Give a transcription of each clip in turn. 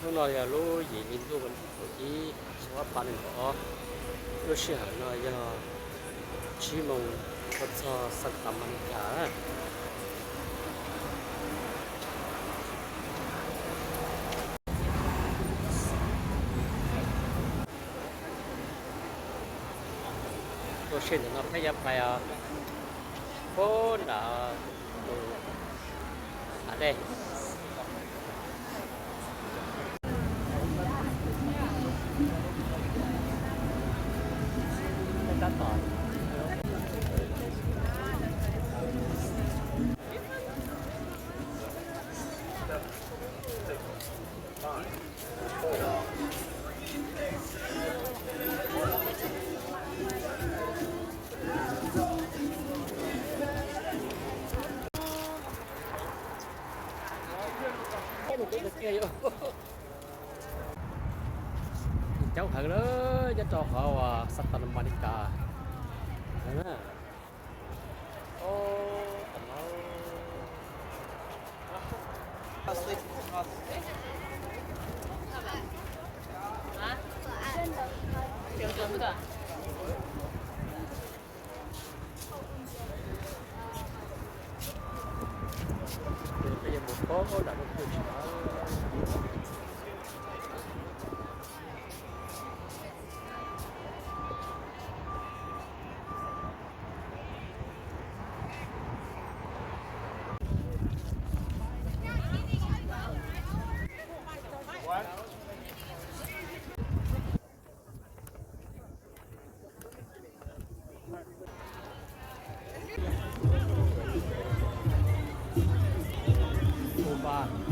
lúc nào giờ lúc gì nhìn lúc mình chỉ số ba lần đó lúc xưa nó giờ chỉ mong có cho sắc tầm anh cả lúc xưa nó phải nhậpไปphố là ở đây ta tỏi cháu thằng đó cho họ sắp tận Manica đó ô tầm nó bây giờ một có đã được ba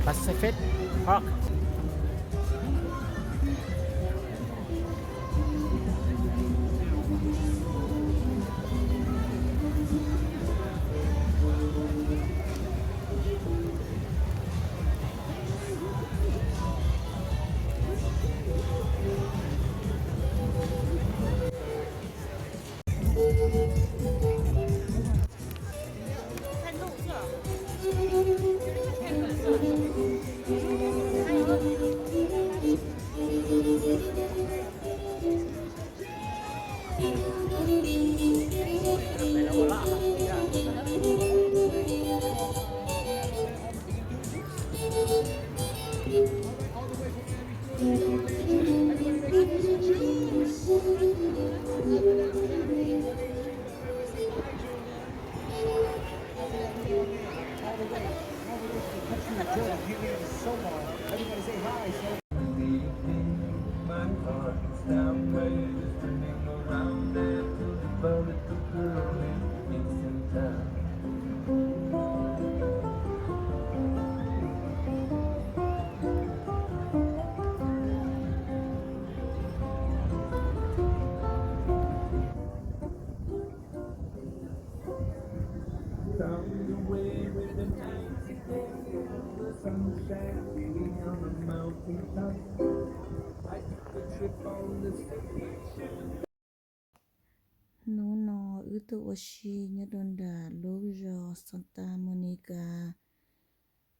Pacific Park nó nó ưu tố oxy nhất đồn đà Lojo Santa Monica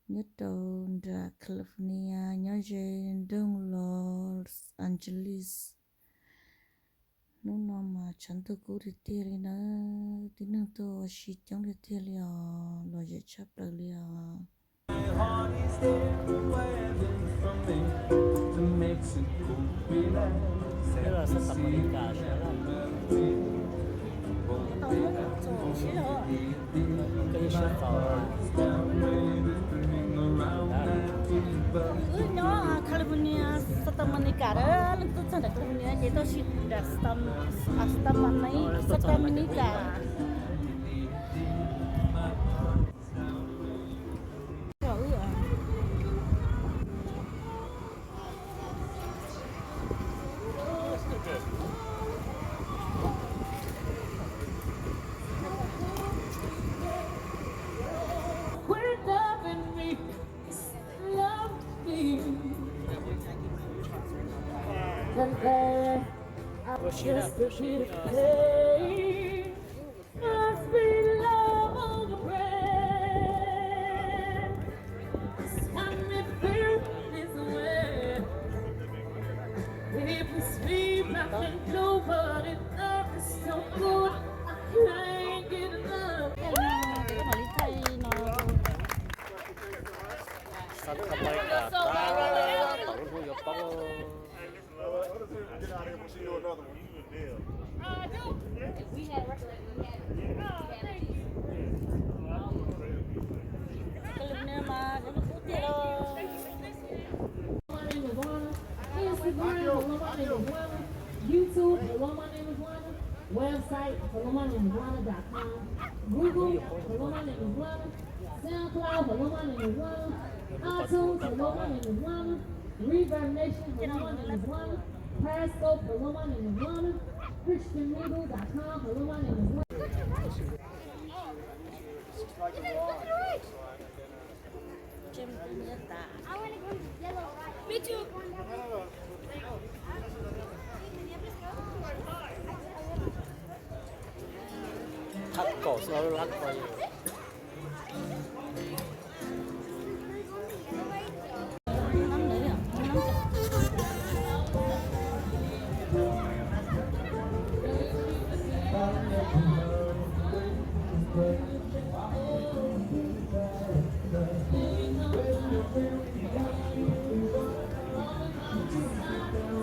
nhất đồn đà California nhất trên đông Los Angeles nó mà chẳng tôi cố thì tiền đi nữa tí nữa tôi xịt chống thì tiền liền rồi giờ chấp được liền Thế là sắp tập đi cả sẽ là cái sẽ tàu nó California satu menikah itu sana California jadi si stam mana stam menikah sắp tập đi cả ta tổng thu nhập bao California mà cái nó tiền rồi YouTube, hello, my name is Wanda. Website, hello, my name is Wanda.com. Google, hello, my name is Wanda. SoundCloud, hello, my name is Wanda. iTunes, hello, my name is Wanda. Reverb Nation, hello, my name is Wanda. Periscope, hello, my name is Wanda. ChristianMeagle.com, hello, my name is Wanda. Me too. thắt cổ sau lắc coi năm đấy à năm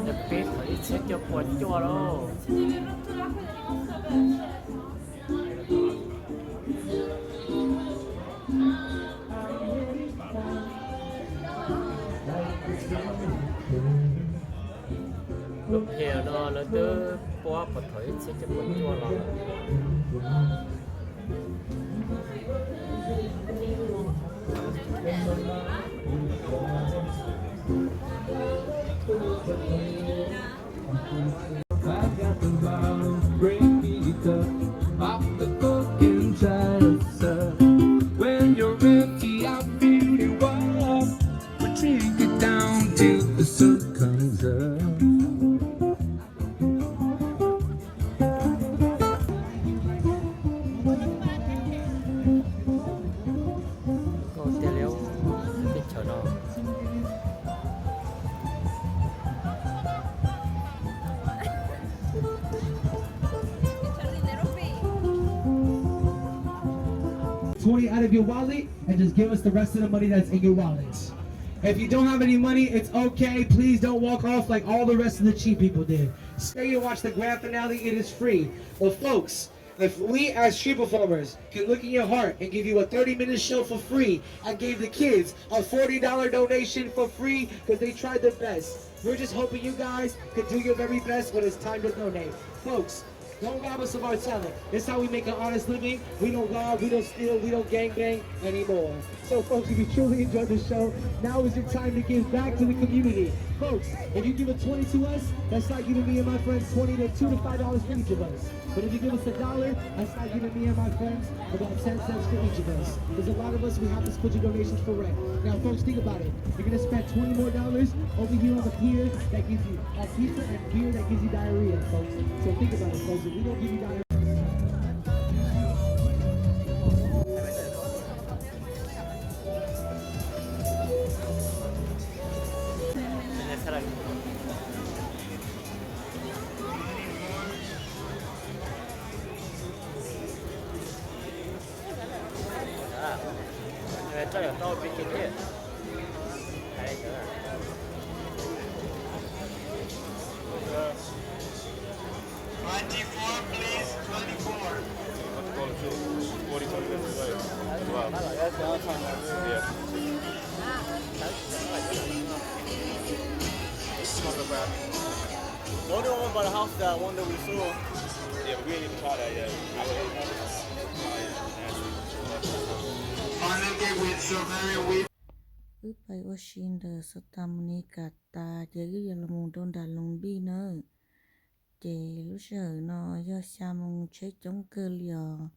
đẹp biết phải xét cho quần cho đâu lúc hè nó tới qua bật thổi xét cho quần cho là I got the bottle, bring me up off the fucking tide, sir. When you're empty, I fill you up. We drink it down till the sun comes up. còn tiền liễu biết chờ đâu $20 out of your wallet and just give us the rest of the money that's in your wallet. If you don't have any money, it's okay. Please don't walk off like all the rest of the cheap people did. Stay and watch the grand finale. It is free. But folks, if we as street performers can look in your heart and give you a 30-minute show for free, I gave the kids a $40 donation for free because they tried their best. We're just hoping you guys can do your very best when it's time to donate. Folks, don't rob us of our talent. This is how we make an honest living. We don't rob, we don't steal, we don't gangbang anymore. So folks, if you truly enjoyed the show, now is your time to give back to the community. Folks, if you give a 20 to us, that's like giving me and my friends $2 to $5 for each of us. But if you give us $1, that's like giving me and my friends about 10 cents for each of us. There's a lot of us, we have to split your donations for rent. Now folks, think about it. You're gonna spend $20 more over here on the pier that gives you a pizza and beer that gives you diarrhea, folks. So think about it, folks. If we don't give you diarrhea, 사람 这有刀比金铁，还行啊。24, please. 24. The only one by the house, that one that we saw. Yeah, but we ain't even tried that yet. Final game with Silverian Weave. ước bay Oshin the Sotamuni Kata chế cái giờ là mùng đôn đà lùng bi nữa chế lúc giờ nó do xa mùng chế chống cơ liò